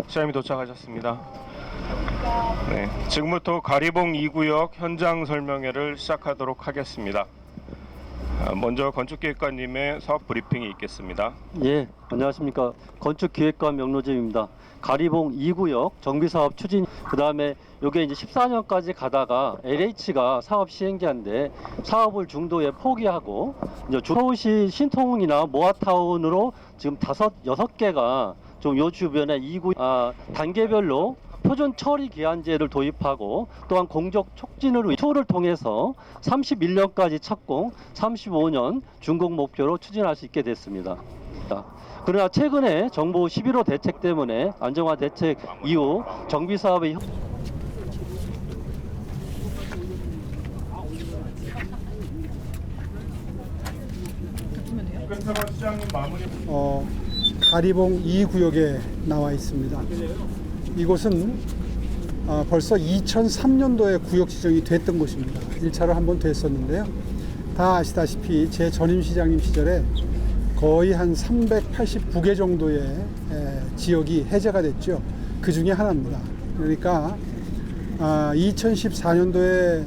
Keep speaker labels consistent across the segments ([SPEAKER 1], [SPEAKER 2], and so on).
[SPEAKER 1] 시장님이 도착하셨습니다. 네, 지금부터 가리봉 2구역 현장 설명회를 시작하도록 하겠습니다. 먼저 건축기획관님의 사업 브리핑이 있겠습니다.
[SPEAKER 2] 예, 안녕하십니까. 건축기획과 명로집입니다. 가리봉 2구역 정비사업 추진, 그 다음에 요게 이제 14년까지 가다가 LH가 사업 시행기한데 사업을 중도에 포기하고 이제 서울시 신통이나 모아타운으로 지금 6개가 좀 요 주변에 2구 단계별로 표준 처리 기한제를 도입하고 또한 공적 촉진을 위해 투를 통해서 31년까지 착공, 35년 준공 목표로 추진할 수 있게 됐습니다. 그러나 최근에 정부 11호 대책 때문에 안정화 대책 이후 정비 사업의
[SPEAKER 1] 시장님 마무리.
[SPEAKER 3] 가리봉 2구역에 나와 있습니다. 이곳은 벌써 2003년도에 구역 지정이 됐던 곳입니다. 1차로 한번 됐었는데요. 다 아시다시피 제 전임 시장님 시절에 거의 한 389개 정도의 지역이 해제가 됐죠. 그 중에 하나입니다. 그러니까 2014년도에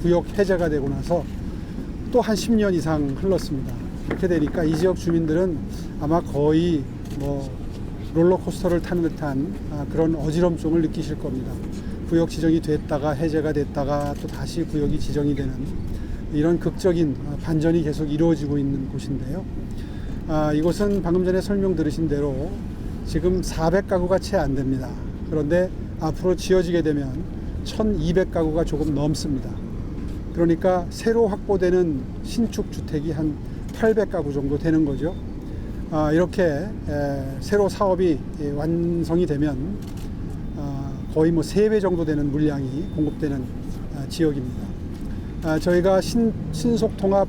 [SPEAKER 3] 구역 해제가 되고 나서 또 한 10년 이상 흘렀습니다. 그렇게 되니까 이 지역 주민들은 아마 거의 롤러코스터를 타는 듯한 그런 어지럼증을 느끼실 겁니다. 구역 지정이 됐다가 해제가 됐다가 또 다시 구역이 지정이 되는 이런 극적인 반전이 계속 이루어지고 있는 곳인데요. 이곳은 방금 전에 설명 들으신 대로 지금 400가구가 채 안 됩니다. 그런데 앞으로 지어지게 되면 1200가구가 조금 넘습니다. 그러니까 새로 확보되는 신축 주택이 한 800가구 정도 되는 거죠. 이렇게 새로 사업이 완성이 되면 거의 3배 정도 되는 물량이 공급되는 지역입니다. 저희가 신속통합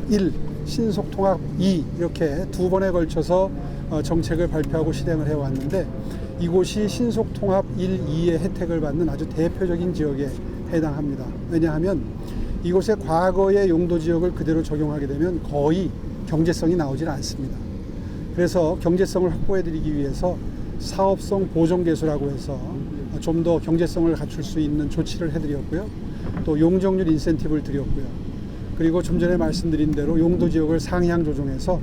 [SPEAKER 3] 1, 신속통합 2 이렇게 두 번에 걸쳐서 정책을 발표하고 실행을 해왔는데 이곳이 신속통합 1, 2의 혜택을 받는 아주 대표적인 지역에 해당합니다. 왜냐하면 이곳의 과거의 용도지역을 그대로 적용하게 되면 거의 경제성이 나오질 않습니다. 그래서 경제성을 확보해드리기 위해서 사업성 보정개수라고 해서 좀 더 경제성을 갖출 수 있는 조치를 해드렸고요. 또 용적률 인센티브를 드렸고요. 그리고 좀 전에 말씀드린 대로 용도지역을 상향 조정해서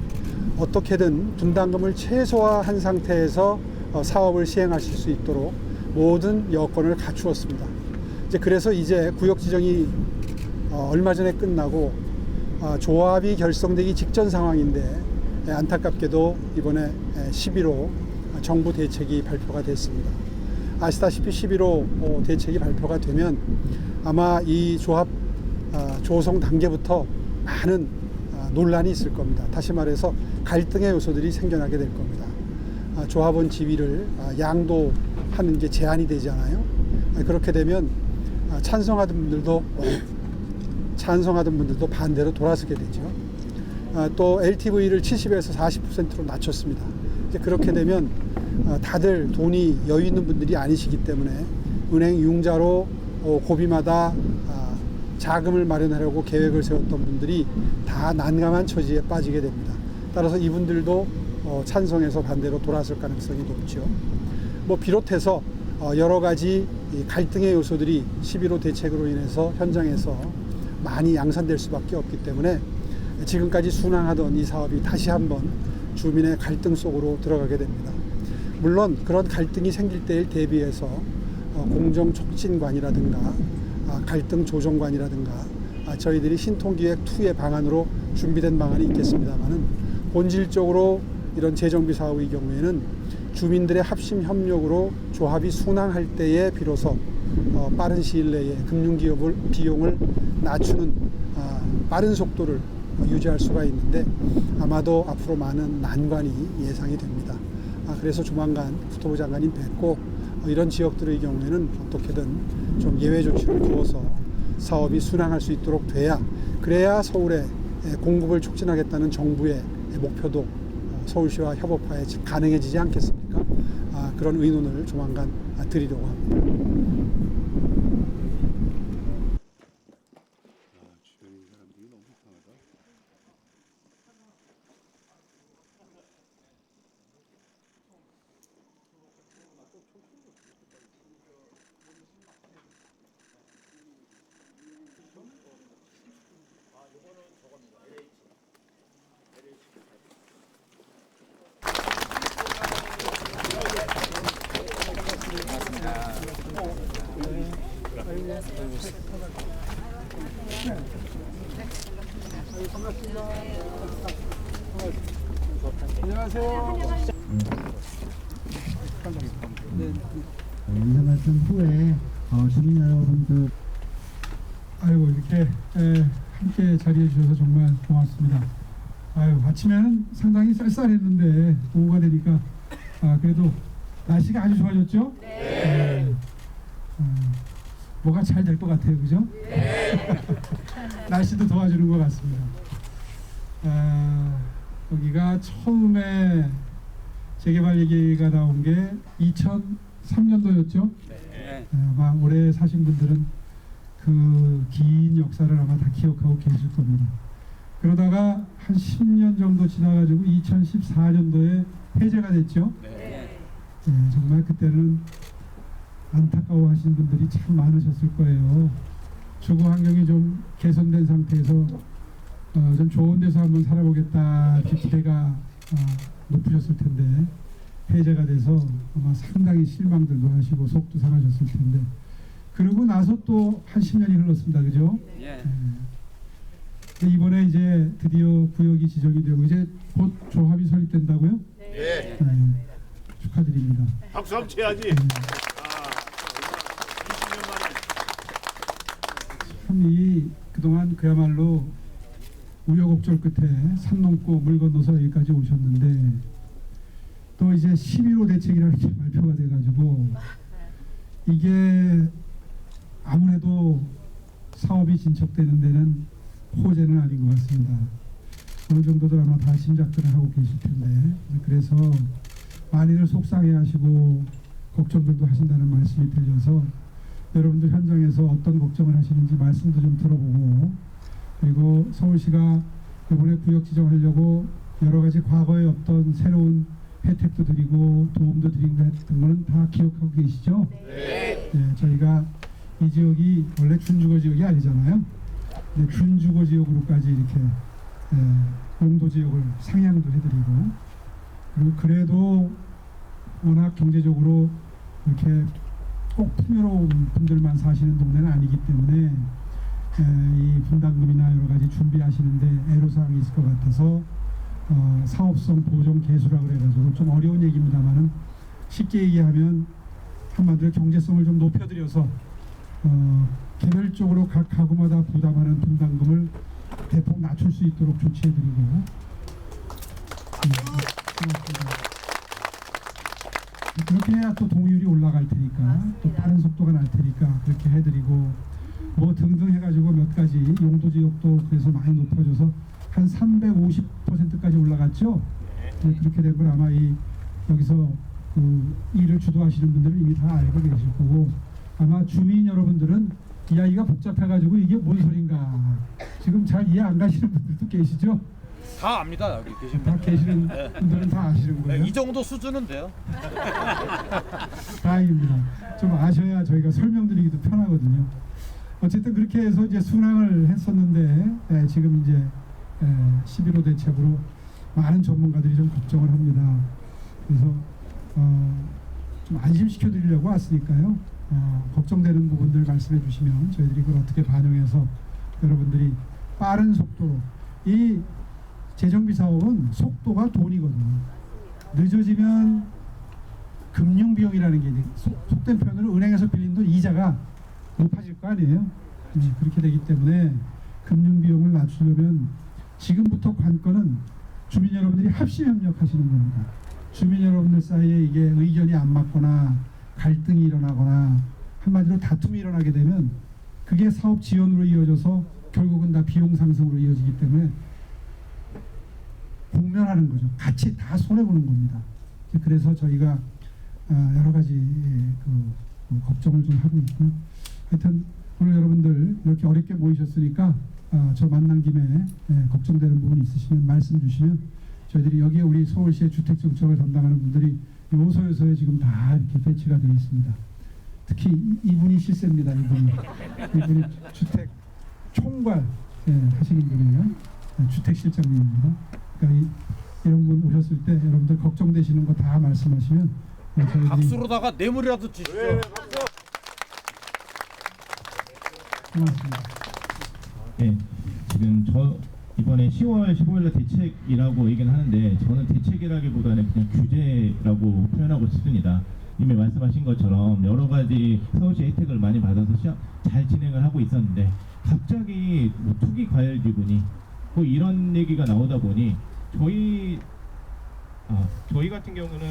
[SPEAKER 3] 어떻게든 분담금을 최소화한 상태에서 사업을 시행하실 수 있도록 모든 여건을 갖추었습니다. 그래서 이제 구역 지정이 얼마 전에 끝나고 조합이 결성되기 직전 상황인데 안타깝게도 이번에 11호 정부 대책이 발표가 됐습니다. 아시다시피 11호 대책이 발표가 되면 아마 이 조합 조성 단계부터 많은 논란이 있을 겁니다. 다시 말해서 갈등의 요소들이 생겨나게 될 겁니다. 조합원 지위를 양도하는 게 제한이 되잖아요. 그렇게 되면 찬성하던 분들도 반대로 돌아서게 되죠. 또 LTV를 70에서 40%로 낮췄습니다. 이제 그렇게 되면 다들 돈이 여유 있는 분들이 아니시기 때문에 은행 융자로 고비마다 자금을 마련하려고 계획을 세웠던 분들이 다 난감한 처지에 빠지게 됩니다. 따라서 이분들도 찬성해서 반대로 돌아설 가능성이 높죠. 비롯해서 여러 가지 갈등의 요소들이 11호 대책으로 인해서 현장에서 많이 양산될 수밖에 없기 때문에 지금까지 순항하던 이 사업이 다시 한번 주민의 갈등 속으로 들어가게 됩니다. 물론 그런 갈등이 생길 때에 대비해서 공정촉진관이라든가 갈등 조정관이라든가 저희들이 신통기획2의 방안으로 준비된 방안이 있겠습니다만은 본질적으로 이런 재정비 사업의 경우에는 주민들의 합심 협력으로 조합이 순항할 때에 비로소 빠른 시일 내에 금융기업 비용을 낮추는 빠른 속도를 유지할 수가 있는데 아마도 앞으로 많은 난관이 예상이 됩니다. 그래서 조만간 국토부 장관님 뵙고 이런 지역들의 경우에는 어떻게든 좀 예외 조치를 두어서 사업이 순항할 수 있도록 그래야 서울에 공급을 촉진하겠다는 정부의 목표도 서울시와 협업하에 가능해지지 않겠습니까? 그런 의논을 조만간 드리려고 합니다. 안녕하세요.
[SPEAKER 4] 인사 말씀 후에 주민 여러분들
[SPEAKER 3] 아이고 이렇게 함께 자리해 주셔서 정말 고맙습니다. 아유 아침에는 상당히 쌀쌀했는데 오후가 되니까 그래도 날씨가 아주 좋아졌죠? 네. 뭐가 잘 될 것 같아요, 그죠? 네. 날씨도 도와주는 것 같습니다. 여기가 처음에 재개발 얘기가 나온 게 2003년도였죠? 네. 아마 오래 사신 분들은 그 긴 역사를 아마 다 기억하고 계실 겁니다. 그러다가 한 10년 정도 지나가지고 2014년도에 폐쇄가 됐죠? 네. 정말 그때는 안타까워하신 분들이 참 많으셨을 거예요. 주거 환경이 좀 개선된 상태에서 좀 좋은 데서 한번 살아보겠다 기대가 높으셨을 텐데 폐쇄가 돼서 아마 상당히 실망들도 하시고 속도 상하셨을 텐데 그러고 나서 또 한 10년이 흘렀습니다. 그죠? 예. 이번에 이제 드디어 구역이 지정이 되고 이제 곧 조합이 설립된다고요? 네. 축하드립니다.
[SPEAKER 5] 박수 한번 쳐야지.
[SPEAKER 3] 참 그동안 그야말로 우여곡절 끝에 산 넘고 물 건너서 여기까지 오셨는데 또 이제 11호 대책이라는 게 발표가 돼가지고 이게 아무래도 사업이 진척되는 데는 호재는 아닌 것 같습니다. 어느 정도들 아마 다 짐작들을 하고 계실 텐데 그래서 많이들 속상해하시고 걱정들도 하신다는 말씀이 들려서 여러분들 현장에서 어떤 걱정을 하시는지 말씀도 좀 들어보고 그리고 서울시가 이번에 구역 지정하려고 여러 가지 과거에 어떤 새로운 혜택도 드리고 도움도 드리고 했던 거는 다 기억하고 계시죠? 네. 저희가 이 지역이 원래 준주거 지역이 아니잖아요. 근데 준주거 지역으로까지 이렇게 용도 지역을 상향도 해드리고 그리고 그래도 워낙 경제적으로 이렇게 꼭 풍요로운 분들만 사시는 동네는 아니기 때문에 이 분담금이나 여러 가지 준비하시는데 애로사항이 있을 것 같아서 사업성 보정 개수라고 해가지고 좀 어려운 얘기입니다만은 쉽게 얘기하면 한마디로 경제성을 좀 높여드려서 개별적으로 각 가구마다 부담하는 분담금을 대폭 낮출 수 있도록 조치해드리고 그렇게 해야 또 동의율이 올라갈 테니까 또 빠른 속도가 날 테니까 그렇게 해드리고 뭐 등등 해가지고 몇 가지 용도 지역도 그래서 많이 높아져서 한 350%까지 올라갔죠. 그렇게 된 걸 아마 여기서 그 일을 주도하시는 분들은 이미 다 알고 계실 거고 아마 주민 여러분들은 이야기가 복잡해가지고 이게 뭔 소린가 지금 잘 이해 안 가시는 분들도 계시죠?
[SPEAKER 5] 다 압니다. 여기 계신
[SPEAKER 3] 다 계시는 분들은 다 아시는 거예요.
[SPEAKER 5] 이 정도 수준은 돼요.
[SPEAKER 3] 다행입니다. 좀 아셔야 저희가 설명드리기도 편하거든요. 어쨌든 그렇게 해서 이제 순항을 했었는데 지금 이제 11호 대책으로 많은 전문가들이 좀 걱정을 합니다. 그래서 좀 안심시켜 드리려고 왔으니까요. 걱정되는 부분들 말씀해 주시면 저희들이 그걸 어떻게 반영해서 여러분들이 빠른 속도로 이 재정비 사업은 속도가 돈이거든요. 늦어지면 금융비용이라는 게 속된 표현으로 은행에서 빌린 돈 이자가 높아질 거 아니에요. 그렇게 되기 때문에 금융비용을 낮추려면 지금부터 관건은 주민 여러분들이 합심협력하시는 겁니다. 주민 여러분들 사이에 이게 의견이 안 맞거나 갈등이 일어나거나 한마디로 다툼이 일어나게 되면 그게 사업 지연으로 이어져서 결국은 다 비용 상승으로 이어지기 때문에 공멸하는 거죠. 같이 다 손해보는 겁니다. 그래서 저희가 여러 가지 걱정을 좀 하고 있고요. 하여튼 오늘 여러분들 이렇게 어렵게 모이셨으니까 저 만난 김에 걱정되는 부분이 있으시면 말씀 주시면 저희들이 여기에 우리 서울시의 주택정책을 담당하는 분들이 요소요소에 지금 다 이렇게 배치가 되어 있습니다. 특히 이분이 실세입니다. 이분이 주택 총괄 하시는 분이에요. 주택실장님입니다. 그러니까 이런 분 오셨을 때 여러분들 걱정되시는 거 다 말씀하시면 저희들이
[SPEAKER 5] 박수로다가 뇌물이라도 주시죠.
[SPEAKER 3] 고맙습니다.
[SPEAKER 6] 예, 지금 이번에 10월 15일날 대책이라고 얘기는 하는데 저는 대책이라기보다는 그냥 규제라고 표현하고 싶습니다. 이미 말씀하신 것처럼 여러 가지 서울시 혜택을 많이 받아서 잘 진행을 하고 있었는데 갑자기 뭐 투기 과열 지분이 뭐 이런 얘기가 나오다 보니 저희 같은 경우는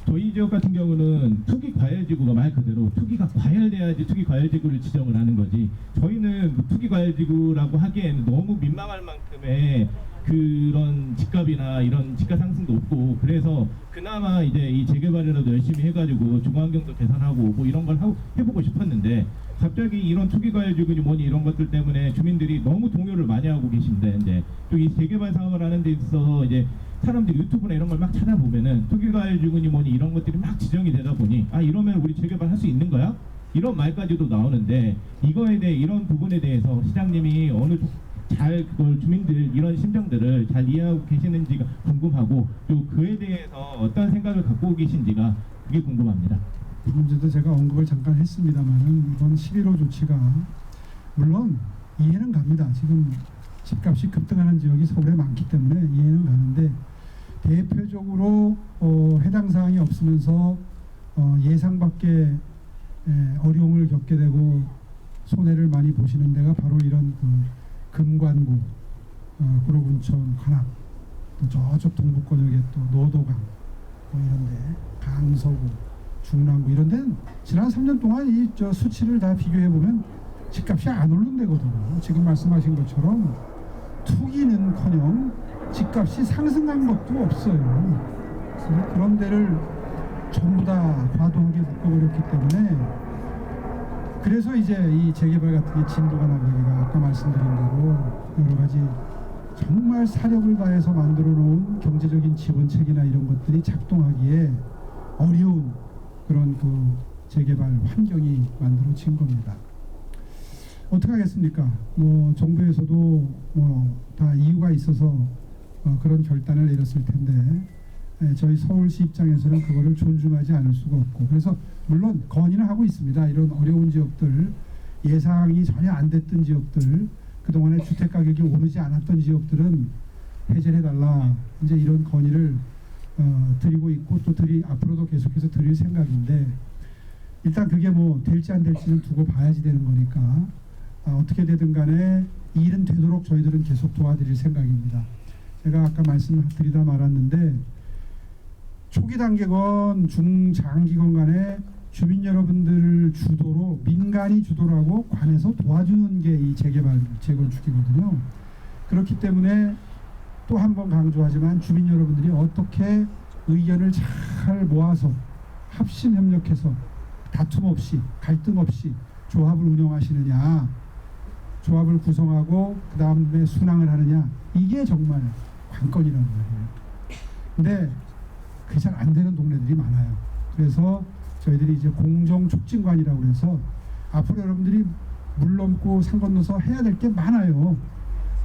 [SPEAKER 6] 저희 지역 같은 경우는 투기 과열지구가 말 그대로 투기가 과열돼야지 투기 과열지구를 지정을 하는 거지, 저희는 뭐 투기 과열지구라고 하기에는 너무 민망할 만큼의 그런 집값이나 이런 집가 상승도 없고, 그래서 그나마 이제 이 재개발이라도 열심히 해가지고 중환경도 개선하고 뭐 이런 걸 해보고 싶었는데 갑자기 이런 투기 과열지구니 뭐니 이런 것들 때문에 주민들이 너무 동요를 많이 하고 계십니다. 이제 또 이 재개발 사업을 하는 데 있어서 이제 사람들이 유튜브나 이런 걸 막 찾아보면은 투기과열지구니 뭐니 이런 것들이 막 지정이 되다 보니 이러면 우리 재개발 할 수 있는 거야? 이런 말까지도 나오는데 이거에 대해 이런 부분에 대해서 시장님이 잘 그걸 주민들 이런 심정들을 잘 이해하고 계시는지가 궁금하고, 또 그에 대해서 어떤 생각을 갖고 계신지가 그게 궁금합니다.
[SPEAKER 3] 이 문제도 제가 언급을 잠깐 했습니다만 이번 11호 조치가 물론 이해는 갑니다. 지금 집값이 급등하는 지역이 서울에 많기 때문에 이해는 가는데 대표적으로 해당 사항이 없으면서 예상 밖의 어려움을 겪게 되고 손해를 많이 보시는 데가 바로 이런 금관구, 구로군청, 관악, 또 저쪽 동북권역에 또 노도강 뭐 이런데 강서구, 중랑구 이런 데는 지난 3년 동안 이 수치를 다 비교해 보면 집값이 안 오른 데거든요. 지금 말씀하신 것처럼 투기는커녕 집값이 상승한 것도 없어요. 그런 데를 전부 다 과도하게 묶어버렸기 때문에 그래서 이제 이 재개발 같은 게 진도가 나고 제가 아까 말씀드린 대로 여러 가지 정말 사력을 다해서 만들어 놓은 경제적인 지원책이나 이런 것들이 작동하기에 어려운 그런 재개발 환경이 만들어진 겁니다. 어떻게 하겠습니까? 뭐 정부에서도 다 이유가 있어서 그런 결단을 내렸을 텐데 저희 서울시 입장에서는 그거를 존중하지 않을 수가 없고, 그래서 물론 건의는 하고 있습니다. 이런 어려운 지역들, 예상이 전혀 안 됐던 지역들, 그동안에 주택 가격이 오르지 않았던 지역들은 해제를 해달라, 이제 이런 건의를 드리고 있고 또 앞으로도 계속해서 드릴 생각인데, 일단 그게 뭐 될지 안 될지는 두고 봐야지 되는 거니까 어떻게 되든 간에 이 일은 되도록 저희들은 계속 도와드릴 생각입니다. 제가 아까 말씀드리다 말았는데 초기 단계건 중장기건 간에 주민 여러분들 주도로, 민간이 주도로 하고 관에서 도와주는 게 이 재개발 재건축이거든요. 그렇기 때문에 또 한 번 강조하지만 주민 여러분들이 어떻게 의견을 잘 모아서 합심 협력해서 다툼 없이 갈등 없이 조합을 운영하시느냐, 조합을 구성하고 그 다음에 순항을 하느냐, 이게 정말 관건이란 말이에요. 근데 그게 잘 안 되는 동네들이 많아요. 그래서 저희들이 이제 공정촉진관이라고 해서 앞으로 여러분들이 물 넘고 산 건너서 해야 될 게 많아요.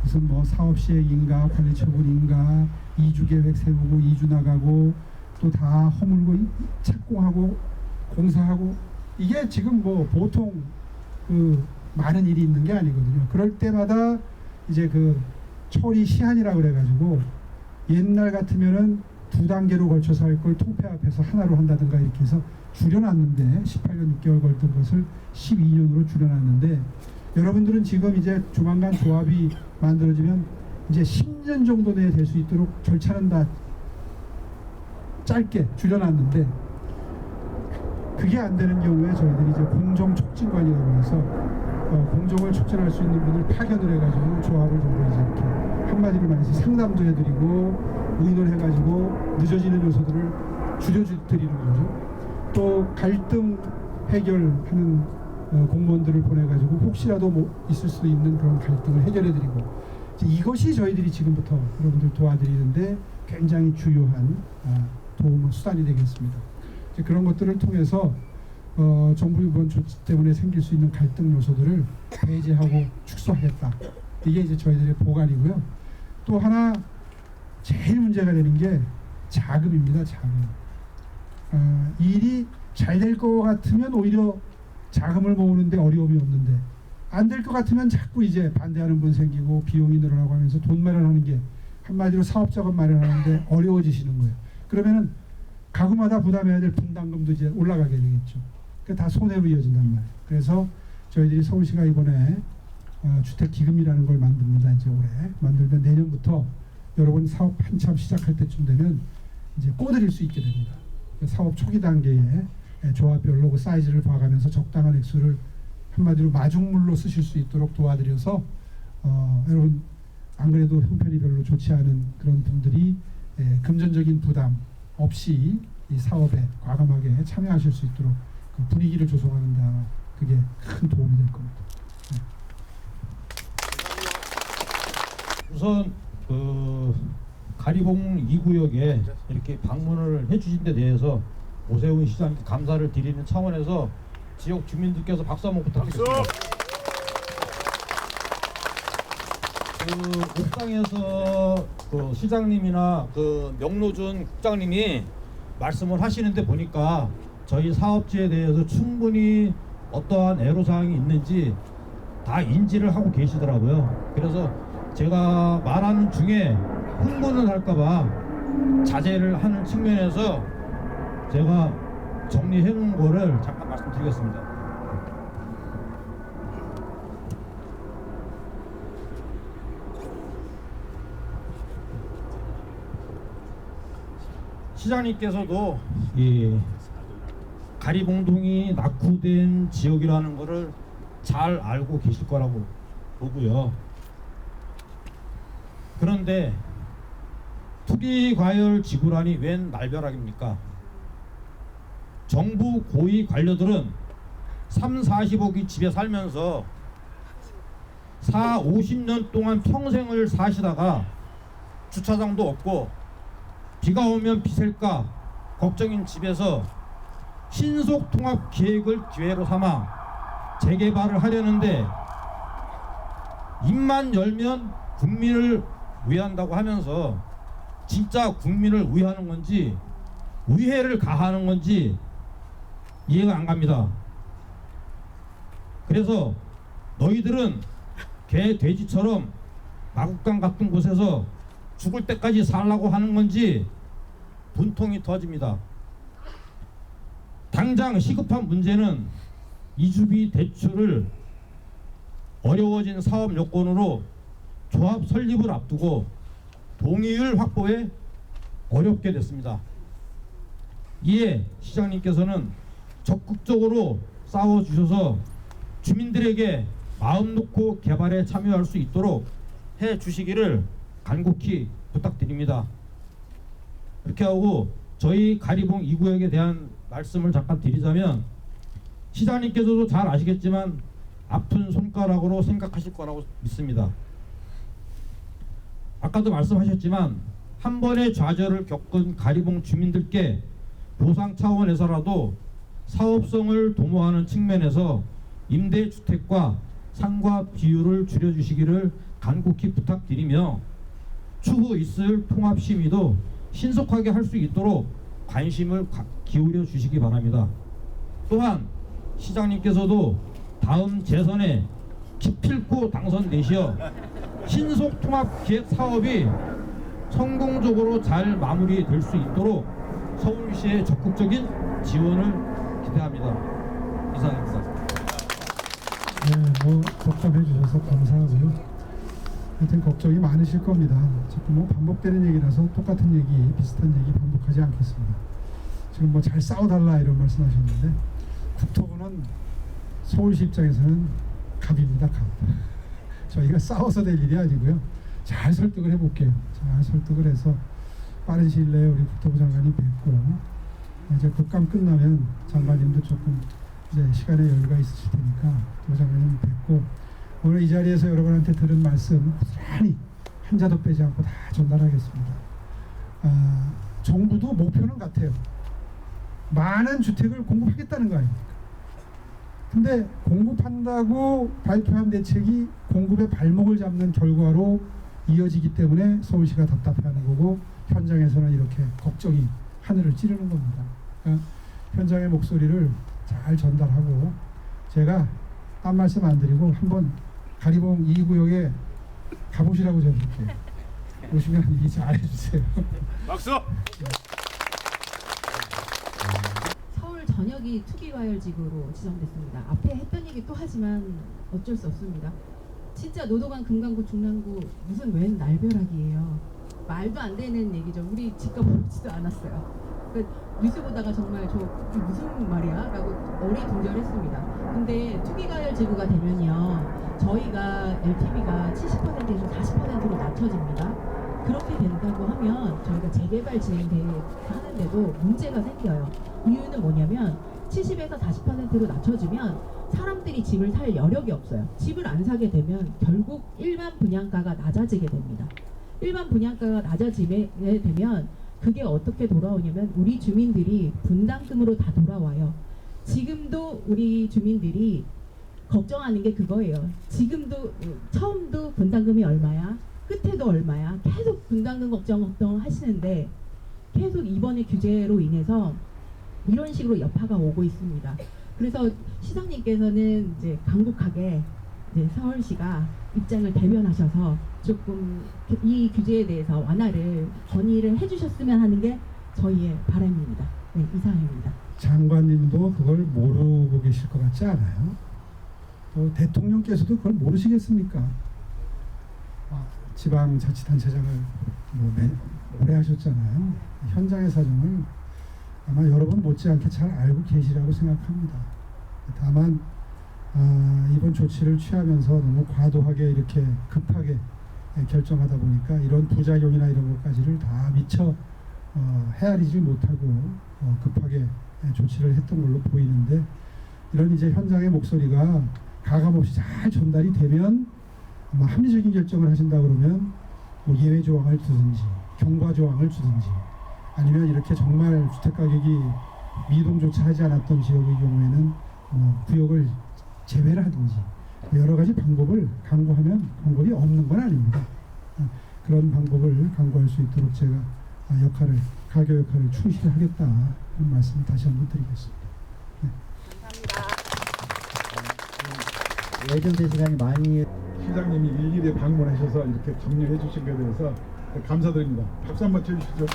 [SPEAKER 3] 무슨 뭐 사업시행인가 관리처분인가 이주계획 세우고 이주 나가고 또 다 허물고 착공하고 공사하고, 이게 지금 뭐 보통 많은 일이 있는 게 아니거든요. 그럴 때마다 이제 처리 시한이라고 그래가지고 옛날 같으면은 2단계로 걸쳐서 할 걸 통폐합해서 하나로 한다든가 이렇게 해서 줄여놨는데 18년 6개월 걸던 것을 12년으로 줄여놨는데, 여러분들은 지금 이제 조만간 조합이 만들어지면 이제 10년 정도 내에 될 수 있도록 절차는 다 짧게 줄여놨는데, 그게 안 되는 경우에 저희들이 이제 공정촉진관이라고 해서 공정을 촉진할 수 있는 분을 파견을 해가지고 조합을 전부 이제 이렇게 한마디로 말해서 상담도 해드리고 의논해가지고 늦어지는 요소들을 줄여드리는 거죠. 또 갈등 해결하는 공무원들을 보내가지고 혹시라도 뭐 있을 수 있는 그런 갈등을 해결해드리고, 이것이 저희들이 지금부터 여러분들 도와드리는데 굉장히 주요한 도움 수단이 되겠습니다. 이제 그런 것들을 통해서 정부 이번 조치 때문에 생길 수 있는 갈등 요소들을 배제하고 축소하겠다. 이게 이제 저희들의 보관이고요. 또 하나 제일 문제가 되는 게 자금입니다. 자금. 일이 잘 될 것 같으면 오히려 자금을 모으는데 어려움이 없는데 안 될 것 같으면 자꾸 이제 반대하는 분 생기고 비용이 늘어나고 하면서 돈 마련하는 게 한마디로 사업자금 마련하는데 어려워지시는 거예요. 그러면은 가구마다 부담해야 될 분담금도 이제 올라가게 되겠죠. 그러니까 다 손해로 이어진단 말이에요. 그래서 저희들이 서울시가 이번에 주택기금이라는 걸 만듭니다. 이제 올해 만들면 내년부터 여러분 사업 한참 시작할 때쯤 되면 이제 꼬드릴 수 있게 됩니다. 사업 초기 단계에 조합별로 그 사이즈를 봐가면서 적당한 액수를 한마디로 마중물로 쓰실 수 있도록 도와드려서 여러분 안 그래도 형편이 별로 좋지 않은 그런 분들이 금전적인 부담 없이 이 사업에 과감하게 참여하실 수 있도록 그 분위기를 조성하는 데 그게 큰 도움이 될 겁니다.
[SPEAKER 7] 우선 그 가리봉 2구역에 이렇게 방문을 해주신 데 대해서 오세훈 시장님께 감사를 드리는 차원에서 지역 주민들께서 박수 한번 부탁드리겠습니다. 그 옥상에서 그 시장님이나 그 명로준 국장님이 말씀을 하시는데 보니까 저희 사업지에 대해서 충분히 어떠한 애로사항이 있는지 다 인지를 하고 계시더라고요. 그래서 제가 말하는 중에 흥분을 할까봐 자제를 하는 측면에서 제가 정리해 놓은 거를 잠깐 말씀드리겠습니다. 시장님께서도 이 가리봉동이 낙후된 지역이라는 것을 잘 알고 계실 거라고 보고요. 그런데 투기과열 지구라니 웬 날벼락입니까? 정부 고위 관료들은 3, 40억이 집에 살면서 4, 50년 동안 평생을 사시다가 주차장도 없고 비가 오면 비 셀까 걱정인 집에서 신속 통합 계획을 기회로 삼아 재개발을 하려는데 입만 열면 국민을 위한다고 하면서 진짜 국민을 위하는 건지 위해를 가하는 건지 이해가 안 갑니다. 그래서 너희들은 개 돼지처럼 마국간 같은 곳에서 죽을 때까지 살라고 하는 건지 분통이 터집니다. 당장 시급한 문제는 이주비 대출을 어려워진 사업 요건으로 조합 설립을 앞두고 동의율 확보에 어렵게 됐습니다. 이에 시장님께서는 적극적으로 싸워주셔서 주민들에게 마음 놓고 개발에 참여할 수 있도록 해주시기를 간곡히 부탁드립니다. 이렇게 하고 저희 가리봉 2구역에 대한 말씀을 잠깐 드리자면 시장님께서도 잘 아시겠지만 아픈 손가락으로 생각하실 거라고 믿습니다. 아까도 말씀하셨지만 한 번의 좌절을 겪은 가리봉 주민들께 보상 차원에서라도 사업성을 도모하는 측면에서 임대주택과 상가 비율을 줄여주시기를 간곡히 부탁드리며 추후 있을 통합심의도 신속하게 할 수 있도록 관심을 기울여 주시기 바랍니다. 또한 시장님께서도 다음 재선에 기필코 당선되시어 신속 통합 기획 사업이 성공적으로 잘 마무리될 수 있도록 서울시의 적극적인 지원을 기대합니다. 이상입니다.
[SPEAKER 3] 네, 답답해 주셔서 감사하고요. 하여튼 걱정이 많으실 겁니다. 자꾸 반복되는 얘기라서 똑같은 얘기, 비슷한 얘기 반복하지 않겠습니다. 지금 잘 싸워달라 이런 말씀하셨는데 국토부는 서울시 입장에서는 갑입니다. 갑. 저희가 싸워서 될 일이 아니고요. 잘 설득을 해볼게요. 잘 설득을 해서 빠른 시일 내에 우리 국토부 장관님 뵙고 이제 국감 끝나면 장관님도 조금 이제 시간의 여유가 있으실 테니까 국토부 장관님 뵙고 오늘 이 자리에서 여러분한테 들은 말씀 고스란히 한자도 빼지 않고 다 전달하겠습니다. 정부도 목표는 같아요. 많은 주택을 공급하겠다는 거 아닙니까? 근데 공급한다고 발표한 대책이 공급의 발목을 잡는 결과로 이어지기 때문에 서울시가 답답해하는 거고 현장에서는 이렇게 걱정이 하늘을 찌르는 겁니다. 그러니까 현장의 목소리를 잘 전달하고 제가 딴 말씀 안 드리고 한번 가리봉 2구역에 가보시라고 제가 그렇게 오시면 얘기 잘 해주세요.
[SPEAKER 5] 박수.
[SPEAKER 8] 서울 전역이 투기과열지구로 지정됐습니다. 앞에 했던 얘기 또 하지만 어쩔 수 없습니다. 진짜 노도강, 금강구, 중랑구 무슨 웬 날벼락이에요. 말도 안 되는 얘기죠. 우리 집값 오르지도 않았어요. 그러니까 뉴스 보다가 정말 저 이게 무슨 말이야? 라고 어리둥절했습니다. 근데 투기과열지구가 되면요, 저희가 LTV가 70%에서 40%로 낮춰집니다. 그렇게 된다고 하면 저희가 재개발 진행하는데도 문제가 생겨요. 이유는 뭐냐면 70에서 40%로 낮춰지면 사람들이 집을 살 여력이 없어요. 집을 안 사게 되면 결국 일반 분양가가 낮아지게 됩니다. 일반 분양가가 낮아지게 되면 그게 어떻게 돌아오냐면 우리 주민들이 분담금으로 다 돌아와요. 지금도 우리 주민들이 걱정하는 게 그거예요. 지금도 처음도 분담금이 얼마야? 끝에도 얼마야? 계속 분담금 걱정 하시는데 계속 이번에 규제로 인해서 이런 식으로 여파가 오고 있습니다. 그래서 시장님께서는 이제 강국하게 이제 서울시가 입장을 대변하셔서 조금 이 규제에 대해서 완화를 건의를 해주셨으면 하는 게 저희의 바람입니다. 네, 이상입니다.
[SPEAKER 3] 장관님도 그걸 모르고 계실 것 같지 않아요? 또 대통령께서도 그걸 모르시겠습니까? 지방자치단체장을 오래 하셨잖아요. 현장의 사정을 아마 여러분 못지않게 잘 알고 계시라고 생각합니다. 다만 이번 조치를 취하면서 너무 과도하게 이렇게 급하게 결정하다 보니까 이런 부작용이나 이런 것까지를 다 미처 헤아리지 못하고 급하게 조치를 했던 걸로 보이는데, 이런 이제 현장의 목소리가 가감없이 잘 전달이 되면 아마 합리적인 결정을 하신다 그러면 뭐 예외 조항을 두든지 경과 조항을 주든지, 아니면 이렇게 정말 주택 가격이 미동조차 하지 않았던 지역의 경우에는 구역을 제외를 하든지 여러 가지 방법을 강구하면 방법이 없는 건 아닙니다. 그런 방법을 강구할 수 있도록 제가 가교 역할을 충실히 하겠다 하는 말씀 다시 한번 드리겠습니다. 네.
[SPEAKER 4] 예정된 시간이 많이
[SPEAKER 9] 시장님이 일일이 방문하셔서 이렇게 격려해 주신 것에 대해서 감사드립니다. 박수 한번 쳐주시죠.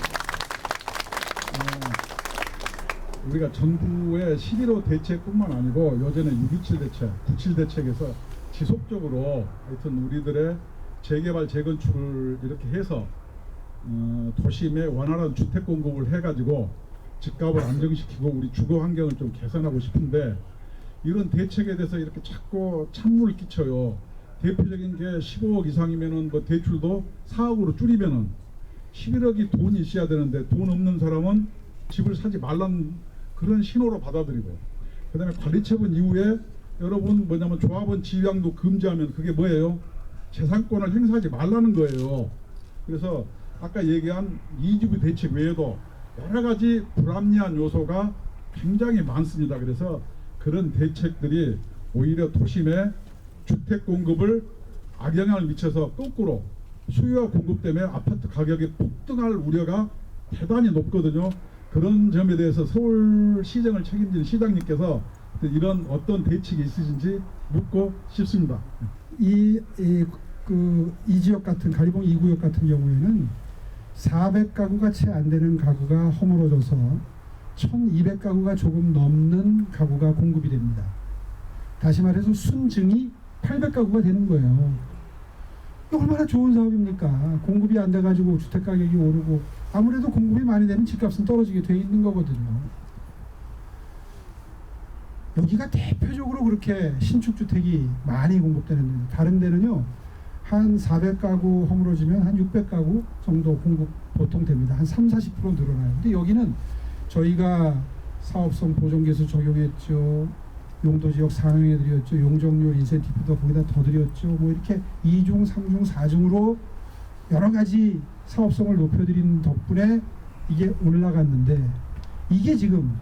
[SPEAKER 9] 우리가 정부의 11.5 대책뿐만 아니고 요전에 6.27 대책, 9.7 대책에서 지속적으로 하여튼 우리들의 재개발, 재건축을 이렇게 해서 도심에 원활한 주택 공급을 해가지고 집값을 안정시키고 우리 주거 환경을 좀 개선하고 싶은데, 이런 대책에 대해서 이렇게 자꾸 찬물을 끼쳐요. 대표적인 게 15억 이상이면은 뭐 대출도 4억으로 줄이면은 11억이 돈이 있어야 되는데 돈 없는 사람은 집을 사지 말라는 그런 신호로 받아들이고, 그 다음에 관리처분 이후에 여러분 뭐냐면 조합원 지위양도 금지하면 그게 뭐예요? 재산권을 행사하지 말라는 거예요. 그래서 아까 얘기한 이주부 대책 외에도 여러 가지 불합리한 요소가 굉장히 많습니다. 그래서 그런 대책들이 오히려 도심에 주택 공급을 악영향을 미쳐서 거꾸로 수요와 공급 때문에 아파트 가격이 폭등할 우려가 대단히 높거든요. 그런 점에 대해서 서울시정을 책임지는 시장님께서 이런 어떤 대책이 있으신지 묻고 싶습니다.
[SPEAKER 3] 이 지역 같은 가리봉 2구역 같은 경우에는 400가구가 채 안 되는 가구가 허물어져서 1200가구가 조금 넘는 가구가 공급이 됩니다. 다시 말해서 순증이 800가구가 되는 거예요. 얼마나 좋은 사업입니까? 공급이 안 돼가지고 주택가격이 오르고, 아무래도 공급이 많이 되면 집값은 떨어지게 돼 있는 거거든요. 여기가 대표적으로 그렇게 신축주택이 많이 공급되는 데예요. 다른 데는요, 한 400가구 허물어지면 한 600가구 정도 공급 보통 됩니다. 한 30-40% 늘어나요. 근데 여기는 저희가 사업성 보존계수 적용했죠. 용도지역 상향해드렸죠. 용적률 인센티브도 거기다 더 드렸죠. 뭐 이렇게 2중, 3중, 4중으로 여러 가지 사업성을 높여드린 덕분에 이게 올라갔는데, 이게 지금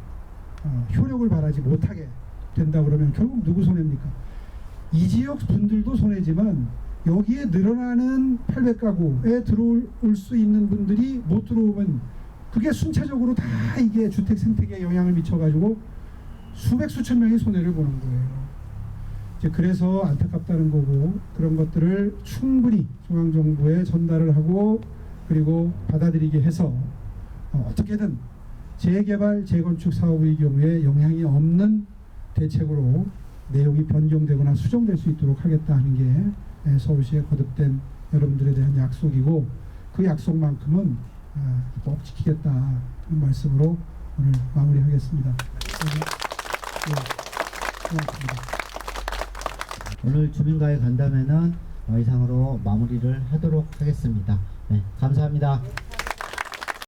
[SPEAKER 3] 효력을 발하지 못하게 된다 그러면 결국 누구 손해입니까? 이 지역 분들도 손해지만 여기에 늘어나는 800가구에 들어올 수 있는 분들이 못 들어오면 그게 순차적으로 다 이게 주택 생태계에 영향을 미쳐가지고 수백 수천 명이 손해를 보는 거예요. 이제 그래서 안타깝다는 거고, 그런 것들을 충분히 중앙정부에 전달을 하고 그리고 받아들이게 해서 어떻게든 재개발, 재건축 사업의 경우에 영향이 없는 대책으로 내용이 변경되거나 수정될 수 있도록 하겠다 하는 게 서울시의 거듭된 여러분들에 대한 약속이고, 그 약속만큼은 꼭 지키겠다 하는 말씀으로 오늘 마무리하겠습니다. 네, 고맙습니다.
[SPEAKER 4] 오늘 주민과의 간담회는 이상으로 마무리를 하도록 하겠습니다. 네, 감사합니다.